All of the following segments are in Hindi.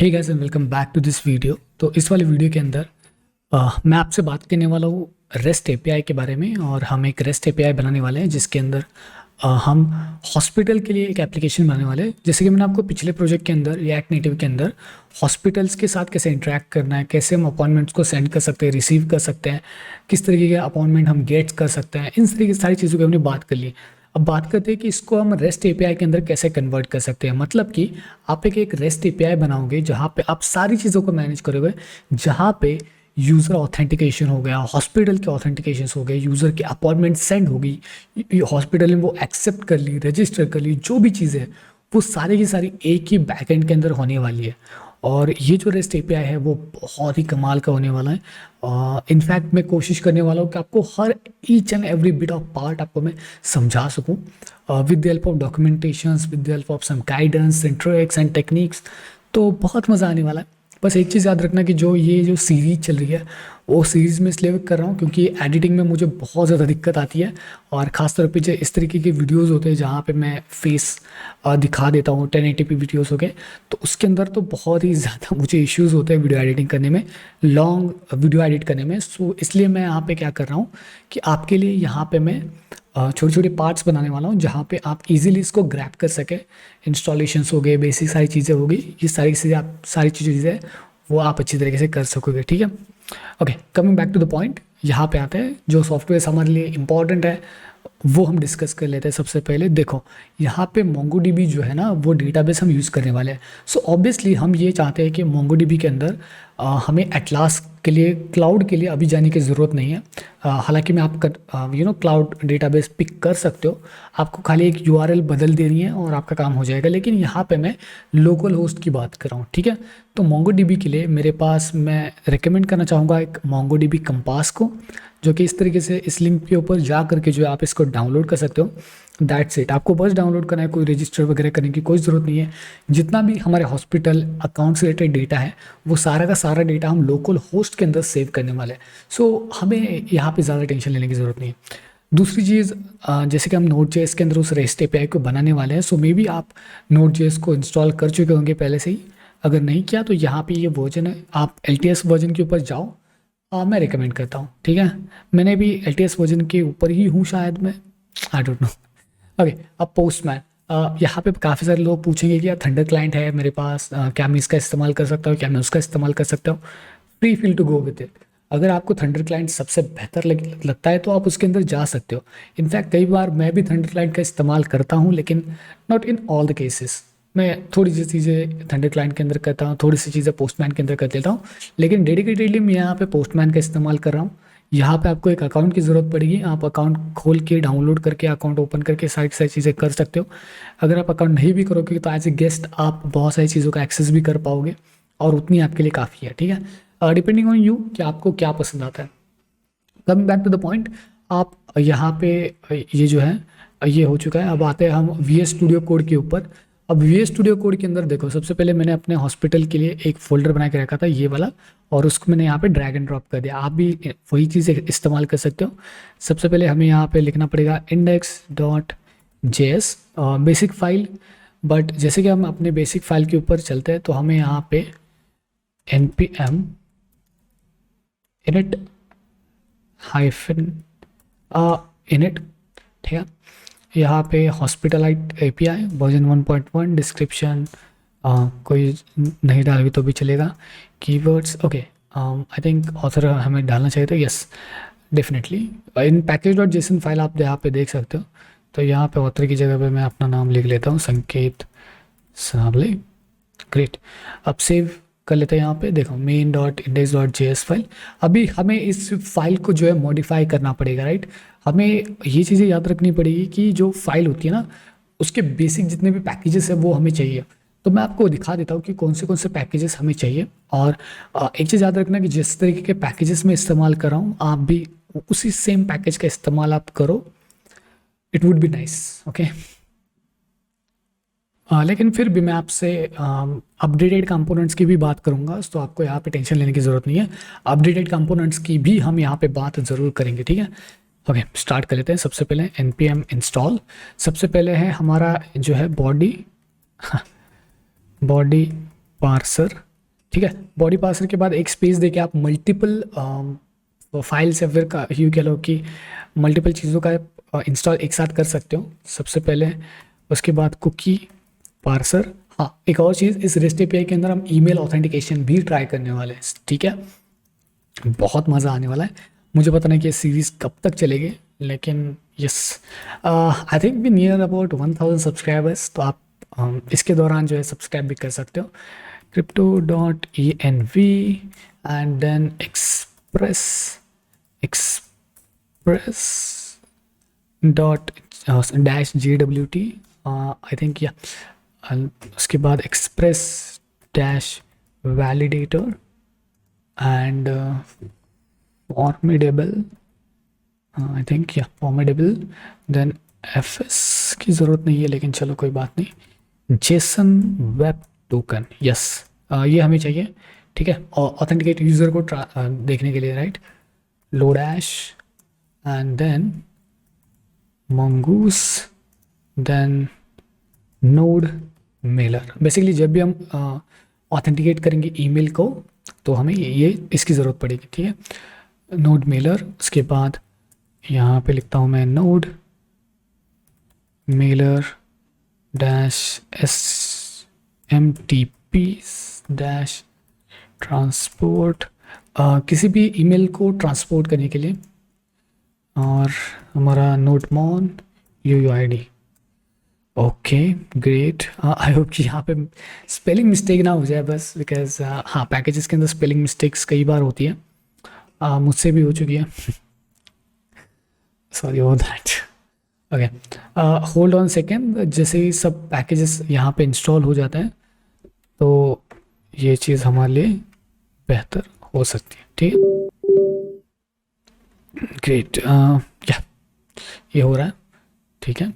Hey guys and welcome back to this video. तो इस वाले वीडियो के अंदर मैं आपसे बात करने वाला हूँ रेस्ट एपीआई के बारे में। और हम एक रेस्ट एपीआई बनाने वाले हैं जिसके अंदर हम हॉस्पिटल के लिए एक एप्लीकेशन बनाने वाले हैं। जैसे कि मैंने आपको पिछले प्रोजेक्ट के अंदर रिएक्ट नेटिव के अंदर हॉस्पिटल्स के साथ कैसे इंटरेक्ट करना है, कैसे हम अपॉइंटमेंट्स को सेंड कर सकते हैं, रिसीव कर सकते हैं, किस तरीके के अपॉइंटमेंट हम गेट कर सकते हैं, इन तरीके की सारी चीज़ों की हमने बात कर ली। अब बात करते हैं कि इसको हम रेस्ट एपीआई के अंदर कैसे कन्वर्ट कर सकते हैं। मतलब कि आप एक रेस्ट एपीआई बनाओगे जहाँ पे आप सारी चीज़ों को मैनेज करोगे, जहाँ पे यूज़र ऑथेंटिकेशन हो गया, हॉस्पिटल के ऑथेंटिकेशन हो गए, यूज़र की अपॉइंटमेंट सेंड होगी, हॉस्पिटल ने वो एक्सेप्ट कर ली, रजिस्टर कर ली, जो भी चीज़ें हैं वो सारी की सारी एक ही बैकएंड के अंदर होने वाली है। और ये जो रेस्ट एपीआई है वो बहुत ही कमाल का होने वाला है। इनफैक्ट मैं कोशिश करने वाला हूँ कि आपको हर each and every bit of part आपको मैं समझा सकूँ with the help of documentations, with the help of some guidance and tricks and techniques. तो बहुत मज़ा आने वाला है। बस एक चीज़ याद रखना कि जो सीरीज़ चल रही है वो सीरीज़ में इसलिए कर रहा हूँ क्योंकि एडिटिंग में मुझे बहुत ज़्यादा दिक्कत आती है। और ख़ासतौर पे जो इस तरीके के वीडियोस होते हैं जहाँ पे मैं फेस दिखा देता हूँ 1080p वीडियोस हो गए, तो उसके अंदर तो बहुत ही ज़्यादा मुझे इश्यूज़ होते हैं वीडियो एडिटिंग करने में, लॉन्ग वीडियो एडिट करने में। सो इसलिए मैं यहाँ पे क्या कर रहा हूँ कि आपके लिए यहाँ पे मैं छोटे छोटे पार्ट्स बनाने वाला हूँ जहाँ पे आप इजीली इसको ग्रैब कर सके। इंस्टॉलेशंस हो गए, बेसिक सारी चीज़ें हो गई, ये सारी चीज़ें वो आप अच्छी तरीके से कर सकोगे। ठीक है, okay, coming back to the point, यहाँ पे आते हैं जो सॉफ्टवेयर हमारे लिए इंपॉर्टेंट है वो हम डिस्कस कर लेते हैं। सबसे पहले देखो, यहाँ पे MongoDB जो है ना वो डेटाबेस हम यूज़ करने वाले हैं। सो ऑब्वियसली हम ये चाहते हैं कि MongoDB के अंदर हमें एटलास के लिए, क्लाउड के लिए अभी जाने की ज़रूरत नहीं है। हालांकि मैं आपका क्लाउड डेटाबेस पिक कर सकते हो, आपको खाली एक URL बदल देनी है और आपका काम हो जाएगा। लेकिन यहाँ पे मैं लोकल होस्ट की बात कर रहा हूँ। ठीक है, तो MongoDB के लिए मेरे पास, मैं रिकमेंड करना चाहूँगा एक MongoDB कंपास को, जो कि इस तरीके से इस लिंक के ऊपर जा करके जो है आप इसको डाउनलोड कर सकते हो। दैट्स इट, आपको बस डाउनलोड करना है, कोई रजिस्टर वगैरह करने की कोई ज़रूरत नहीं है। जितना भी हमारे हॉस्पिटल अकाउंट से रिलेटेड डेटा है वो सारा का सारा डेटा हम लोकल होस्ट के अंदर सेव करने वाले हैं। सो हमें यहाँ पे ज़्यादा टेंशन लेने की ज़रूरत नहीं है। दूसरी चीज़, जैसे कि हम Node.js के अंदर उस रेस्ट एपीआई को बनाने वाले हैं, सो मे बी आप Node.js को इंस्टॉल कर चुके होंगे पहले से ही। अगर नहीं किया तो यहाँ पे ये वर्जन है, आप LTS वर्जन के ऊपर जाओ, मैं रिकमेंड करता हूँ। ठीक है, मैंने भी LTS वर्जन के ऊपर ही हूँ शायद मैं, आई डोंट नो। ओके, अब पोस्टमैन, यहाँ पे काफ़ी सारे लोग पूछेंगे कि यार थंडर क्लाइंट है मेरे पास, क्या मैं इसका इस्तेमाल कर सकता हूँ, क्या मैं उसका इस्तेमाल कर सकता हूँ। Free feel to go with it. अगर आपको थंडर क्लाइंट सबसे बेहतर लगता है तो आप उसके अंदर जा सकते हो। इनफैक्ट कई बार मैं भी थंडर क्लाइंट का इस्तेमाल करता हूँ, लेकिन not in all the cases. मैं थोड़ी सी चीज़ें थंडर क्लाइंट के अंदर करता हूँ, थोड़ी सी चीज़ें पोस्टमैन के अंदर कर देता हूँ, लेकिन डेडिकेटेडली मैं यहाँ पे पोस्टमैन का इस्तेमाल कर रहा हूँ। यहाँ पे आपको एक अकाउंट की ज़रूरत पड़ेगी, आप अकाउंट खोल के डाउनलोड करके अकाउंट ओपन करके सारी सारी चीज़ें कर सकते हो। अगर आप अकाउंट नहीं भी करोगे तो एज ए गेस्ट आप बहुत सारी चीज़ों का एक्सेस भी कर पाओगे और उतनी आपके लिए काफ़ी है। ठीक है, डिपेंडिंग ऑन यू कि आपको क्या पसंद आता है। Coming back to the point, आप यहाँ पे ये जो है ये हो चुका है। अब आते हैं हम VS स्टूडियो कोड के ऊपर। अब VS स्टूडियो कोड के अंदर देखो, सबसे पहले मैंने अपने हॉस्पिटल के लिए एक फोल्डर बना के रखा था ये वाला, और उसको मैंने यहाँ पे ड्रैग एंड ड्रॉप कर दिया। आप भी वही चीज़ इस्तेमाल कर सकते हो। सबसे पहले हमें यहाँ पे लिखना पड़ेगा index.js बेसिक फाइल। बट जैसे कि हम अपने बेसिक फाइल के ऊपर चलते हैं तो हमें यहाँ पे npm init init, ठीक है, यहाँ पे हॉस्पिटलाइट API वर्जन 1.1, डिस्क्रिप्शन कोई नहीं डाल भी तो भी चलेगा, keywords okay, I think author हमें डालना चाहिए था, यस डेफिनेटली। इन package.json फाइल आप यहाँ पे देख सकते हो। तो यहाँ पे ऑथर की जगह पे मैं अपना नाम लिख लेता हूँ, संकेत साबले। ग्रेट, अब सेव कर लेते हैं। यहाँ पे देखो main.index.js फाइल। अभी हमें इस फाइल को जो है मॉडिफाई करना पड़ेगा, राइट। हमें ये चीज़ें याद रखनी पड़ेगी कि जो फाइल होती है ना उसके बेसिक जितने भी पैकेजेस है वो हमें चाहिए। तो मैं आपको दिखा देता हूँ कि कौन से पैकेजेस हमें चाहिए। और एक चीज़ याद रखना कि जिस तरीके के पैकेजेस मैं इस्तेमाल कर रहा हूँ आप भी उसी सेम पैकेज का इस्तेमाल आप करो, it would be nice, okay. लेकिन फिर भी मैं आपसे अपडेटेड कंपोनेंट्स की भी बात करूंगा, तो आपको यहाँ पे टेंशन लेने की ज़रूरत नहीं है। अपडेटेड कंपोनेंट्स की भी हम यहाँ पे बात ज़रूर करेंगे। ठीक है, ओके, स्टार्ट कर लेते हैं। सबसे पहले npm इंस्टॉल, सबसे पहले है हमारा जो है बॉडी पार्सर ठीक है। बॉडी पार्सर के बाद एक स्पेस देके आप मल्टीपल फाइल्स या फिर का यूँ कह लो कि मल्टीपल चीज़ों का इंस्टॉल एक साथ कर सकते हो सबसे पहले। उसके बाद कुकी पार्सर। हाँ, एक और चीज़, इस रेस्ट एपीआई के अंदर हम ईमेल ऑथेंटिकेशन भी ट्राई करने वाले हैं, ठीक है। बहुत मज़ा आने वाला है। मुझे पता नहीं कि ये सीरीज़ कब तक चलेगी, लेकिन yes, I think we near about 1000 subscribers, तो आप इसके दौरान जो है सब्सक्राइब भी कर सकते हो। crypto.env and then express dot dash JWT, I think yeah, उसके बाद express dash validator and formidable, I think yeah formidable, then FS की ज़रूरत नहीं है लेकिन चलो कोई बात नहीं। जेसन वेब टोकन, यस, ये हमें चाहिए, ठीक है, और ऑथेंटिकेट यूज़र को देखने के लिए, right. Lodash and then Mongoose, then Nodemailer. Basically जब भी हम ऑथेंटिकेट करेंगे ईमेल को तो हमें ये इसकी ज़रूरत पड़ेगी, ठीक है। नोड मेलर, उसके बाद यहाँ पे लिखता हूँ मैं node Mailer dash SMTP dash transport, किसी भी ईमेल को ट्रांसपोर्ट करने के लिए, और हमारा नोटमॉन UUID। Okay great, I hope कि यहाँ पे स्पेलिंग मिस्टेक ना हो जाए बस, बिकॉज हाँ, पैकेजेस के अंदर स्पेलिंग मिस्टेक्स कई बार होती है, मुझसे भी हो चुकी है। Sorry for that. Okay, hold on second, जैसे ही सब पैकेजेस यहाँ पे इंस्टॉल हो जाता है तो ये चीज़ हमारे लिए बेहतर हो सकती है, ठीक है। ग्रेट, या ये हो रहा है, ठीक है।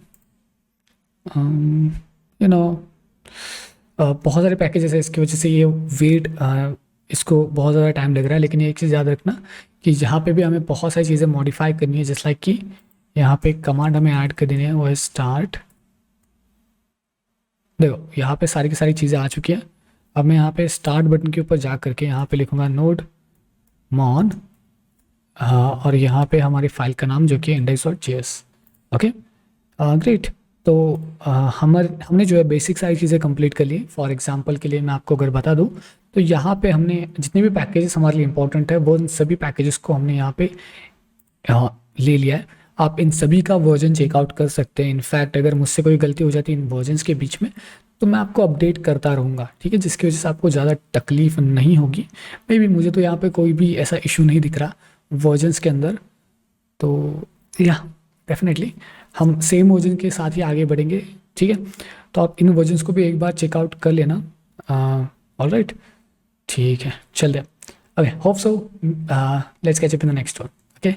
यू नो बहुत सारे पैकेजेस है, इसकी वजह से ये वेट इसको बहुत ज़्यादा टाइम लग रहा है, लेकिन एक चीज़ याद रखना कि जहाँ पे भी हमें बहुत सारी चीज़ें मॉडिफाई करनी है, जैसे लाइक कि यहाँ पे कमांड हमें ऐड कर देनी है, वो है स्टार्ट। देखो यहाँ पे सारी की सारी चीज़ें आ चुकी हैं। अब मैं यहाँ पे स्टार्ट बटन के ऊपर जा करके यहाँ पे लिखूँगा नोड मॉन, और यहाँ पे हमारी फाइल का नाम जो कि index.js। ओके ग्रेट, तो हमने जो है बेसिक सारी चीज़ें कंप्लीट कर ली। फॉर एग्जांपल के लिए मैं आपको अगर बता दूँ तो यहाँ पे हमने जितने भी पैकेजेस हमारे लिए इंपॉर्टेंट है वो सभी पैकेजेस को हमने यहाँ पे ले लिया है। आप इन सभी का वर्जन चेकआउट कर सकते हैं। इनफैक्ट अगर मुझसे कोई गलती हो जाती है इन वर्जन्स के बीच में तो मैं आपको अपडेट करता रहूँगा, ठीक है, जिसकी वजह से आपको ज़्यादा तकलीफ नहीं होगी। मे बी मुझे तो यहाँ पे कोई भी ऐसा इशू नहीं दिख रहा वर्जन्स के अंदर, तो या डेफिनेटली हम सेम वर्जन के साथ ही आगे बढ़ेंगे, ठीक है। तो आप इन वर्जन्स को भी एक बार चेकआउट कर लेना। ऑलराइट, ठीक है, चलते हैं। Okay, hope so let's catch up in the next one. Okay.